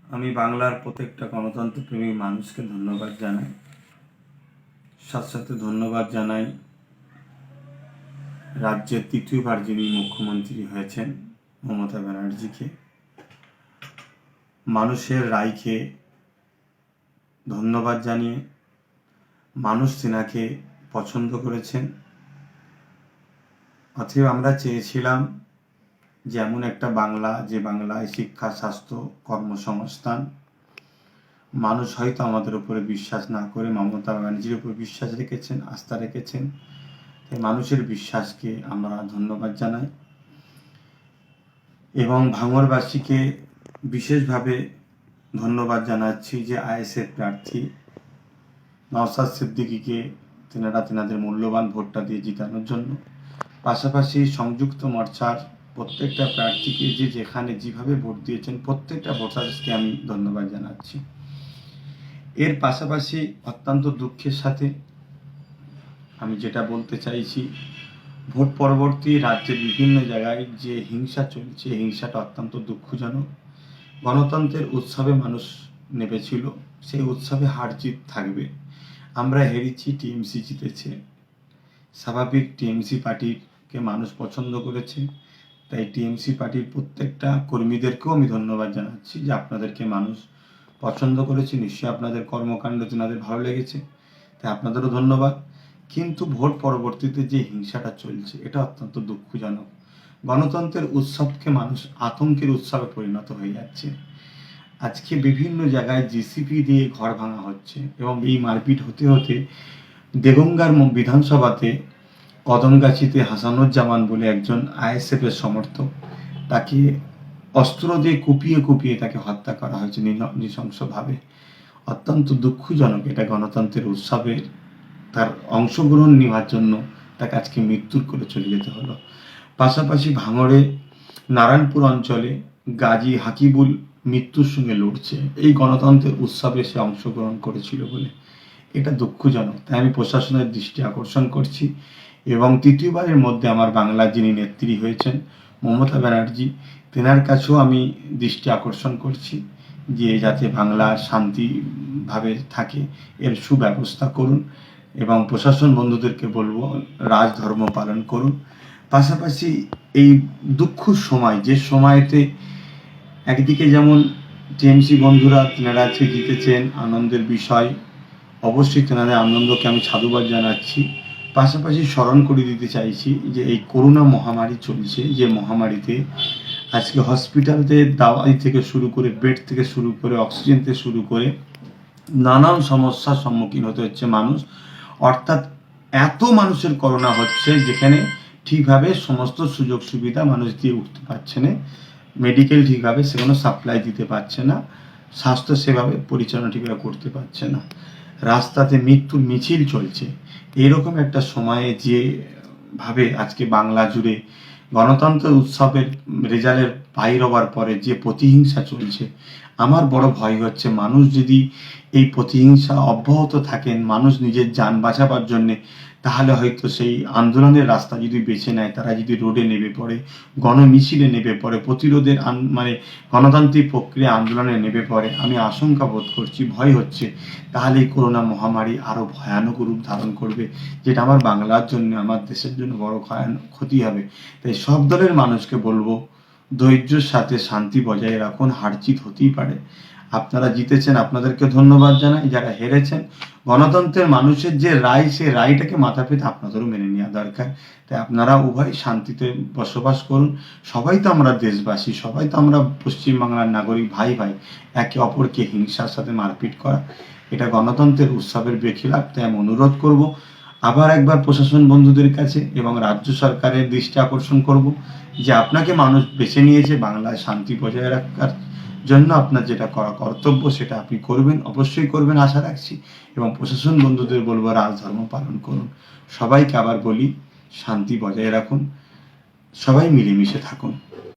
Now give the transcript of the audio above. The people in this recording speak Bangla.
আমি বাংলার প্রত্যেকটা গণতন্ত্রপ্রেমী মানুষকে ধন্যবাদ জানাই। সাথে সাথে ধন্যবাদ জানাই রাজ্যের তৃতীয়বার যিনি মুখ্যমন্ত্রী হয়েছেন মমতা ব্যানার্জিকে। মানুষের রায়কে ধন্যবাদ জানিয়ে মানুষ তেনাকে পছন্দ করেছেন। অতএব আমরা চেয়েছিলাম যে এমন একটা বাংলা, যে বাংলায় শিক্ষা, স্বাস্থ্য, কর্মসংস্থান, মানুষ হয়তো আমাদের উপরে বিশ্বাস না করে মমতা ব্যানার্জির উপর বিশ্বাস রেখেছেন, আস্থা রেখেছেন। তাই মানুষের বিশ্বাসকে আমরা ধন্যবাদ জানাই এবং ভাঙড়বাসীকে বিশেষভাবে ধন্যবাদ জানাচ্ছি যে আইএসএফ প্রার্থী নওশাদ সিদ্দিকীকে তেনাদের মূল্যবান ভোটটা দিয়ে জিতানোর জন্য। পাশাপাশি সংযুক্ত মোর্চার প্রত্যেকটা প্রার্থীকে যে যেখানে যেভাবে ভোট দিয়েছেন প্রত্যেকটা ভোটারকে আমি ধন্যবাদ জানাচ্ছি। এর পাশাপাশি অত্যন্ত দুঃখের সাথে আমি যেটা বলতে চাইছি, ভোট পরবর্তী রাজ্যের বিভিন্ন জায়গায় যে হিংসা চলছে, হিংসাটা অত্যন্ত দুঃখজনক। গণতন্ত্রের উৎসবে মানুষ নেমেছিল, সেই উৎসবে হার জিত থাকবে। আমরা হেরেছি, টিএমসি জিতেছে। স্বাভাবিক, টিএমসি পার্টিকে মানুষ পছন্দ করেছে। তাই টিএমসি পার্টির প্রত্যেকটা কর্মীদেরকেও আমি ধন্যবাদ জানাচ্ছি যে আপনাদেরকে মানুষ পছন্দ করেছে। নিশ্চয়ই আপনাদের কর্মকাণ্ড তেনাদের ভালো লেগেছে, তাই আপনাদেরও ধন্যবাদ। কিন্তু ভোট পরবর্তীতে যে হিংসাটা চলছে এটা অত্যন্ত দুঃখজনক। গণতন্ত্রের উৎসবকে মানুষ আতঙ্কের উৎসবে পরিণত হয়ে যাচ্ছে। আজকে বিভিন্ন জায়গায় জিসিপি দিয়ে ঘর ভাঙা হচ্ছে এবং এই মারপিট হতে হতে দেগঙ্গার বিধানসভাতে কদমগাছিতে হাসানুজ্জামান বলে একজন আইএসএফ এর সমর্থক, তাকে অস্ত্র দিয়ে কুপিয়ে তাকে হত্যা করা হয়েছে নৃশংসভাবে। অত্যন্ত দুঃখজনক। এটা গণতন্ত্রের উৎসবের তার অংশগ্রহণ নেওয়ার জন্য তাকে আজকে মৃত্যুর করে চলে যেতে হলো। পাশাপাশি ভাঙড়ে নারায়ণপুর অঞ্চলে গাজী হাকিবুল মৃত্যুর সঙ্গে লড়ছে এই গণতন্ত্রের উৎসবে সে অংশগ্রহণ করেছিল বলে। এটা দুঃখজনক। তাই আমি প্রশাসনের দৃষ্টি আকর্ষণ করছি এবং তৃতীয়বারের মধ্যে আমার বাংলার যিনি নেত্রী হয়েছেন মমতা ব্যানার্জি, তেনার কাছেও আমি দৃষ্টি আকর্ষণ করছি যে যাতে বাংলা শান্তিভাবে থাকে এর সুব্যবস্থা করুন এবং প্রশাসন বন্ধুদেরকে বলবো রাজধর্ম পালন করুন। পাশাপাশি এই দুঃখ সময়, যে সময়তে একদিকে যেমন টিএমসি বন্ধুরা তেনারা আজকে জিতেছেন, আনন্দের বিষয়, অবশ্যই তেনাদের আনন্দকে আমি সাধুবাদ জানাচ্ছি। পাশাপাশি স্মরণ করে দিতে চাইছি যে এই করোনা মহামারী চলছে, যে মহামারীতে আজকে হসপিটালতে দাওয়াই থেকে শুরু করে, বেড থেকে শুরু করে, অক্সিজেন থেকে শুরু করে নানান সমস্যার সম্মুখীন হতে হচ্ছে মানুষ। অর্থাৎ এত মানুষের করোনা হচ্ছে যেখানে ঠিকভাবে সমস্ত সুযোগ সুবিধা মানুষ দিয়ে উঠতে পারছে না, মেডিকেল ঠিকভাবে সেগুলো সাপ্লাই দিতে পারছে না, স্বাস্থ্য সেভাবে পরিচালনা ঠিকভাবে করতে পারছে না, রাস্তাতে মৃত্যুর মিছিল চলছে। এরকম একটা সময়ে যেভাবে আজকে বাংলা জুড়ে গণতন্ত্র উৎসবের রেজাল্টের বাইর হওয়ার পরে যে প্রতিহিংসা চলছে, আমার বড় ভয় হচ্ছে মানুষ যদি এই প্রতিহিংসা অব্যাহত থাকেন, মানুষ নিজের যান বাঁচাবার জন্যে, তাহলে হয়তো সেই আন্দোলনের রাস্তা যদি বেছে নেয়, তারা যদি রোডে নেমে পড়ে, গণমিছিলে নেমে পড়ে, প্রতিরোধের গণতান্ত্রিক প্রক্রিয়া আন্দোলনে নেমে পড়ে, আমি আশঙ্কা বোধ করছি, ভয় হচ্ছে, তাহলে এই করোনা মহামারী আরও ভয়ানক রূপ ধারণ করবে, যেটা আমার বাংলার জন্য, আমার দেশের জন্য বড় ক্ষতি হবে। তাই সব দলের মানুষকে বলবো ধৈর্যের সাথে শান্তি বজায় রাখুন। হার জিত হতেই পারে। আপনারা জিতেছেন, আপনাদেরকে ধন্যবাদ জানাই। যারা হেরেছেন, গণতন্ত্রের মানুষের যে রায়, সেই রায়টাকে মাথা পেতে আপনাদেরও মেনে নেওয়া দরকার। তাই আপনারা উভয় শান্তিতে বসবাস করুন। সবাই তো আমরা দেশবাসী, সবাই তো আমরা পশ্চিমবাংলার নাগরিক, ভাই ভাই। একে অপরকে হিংসার সাথে মারপিট করা এটা গণতন্ত্রের উৎসবের বেখিলাফ। তাই আমি অনুরোধ করব আবার একবার প্রশাসন বন্ধুদের কাছে এবং রাজ্য সরকারের দৃষ্টি আকর্ষণ করব যে আপনাকে মানুষ বেছে নিয়েছে বাংলায় শান্তি বজায় রাখার জন্য। আপনার যেটা করা কর্তব্য সেটা আপনি করবেন, অবশ্যই করবেন আশা রাখছি। এবং প্রশাসন বন্ধুদের বলবো রাজধর্ম পালন করুন। সবাইকে আবার বলি শান্তি বজায় রাখুন, সবাই মিলেমিশে থাকুন।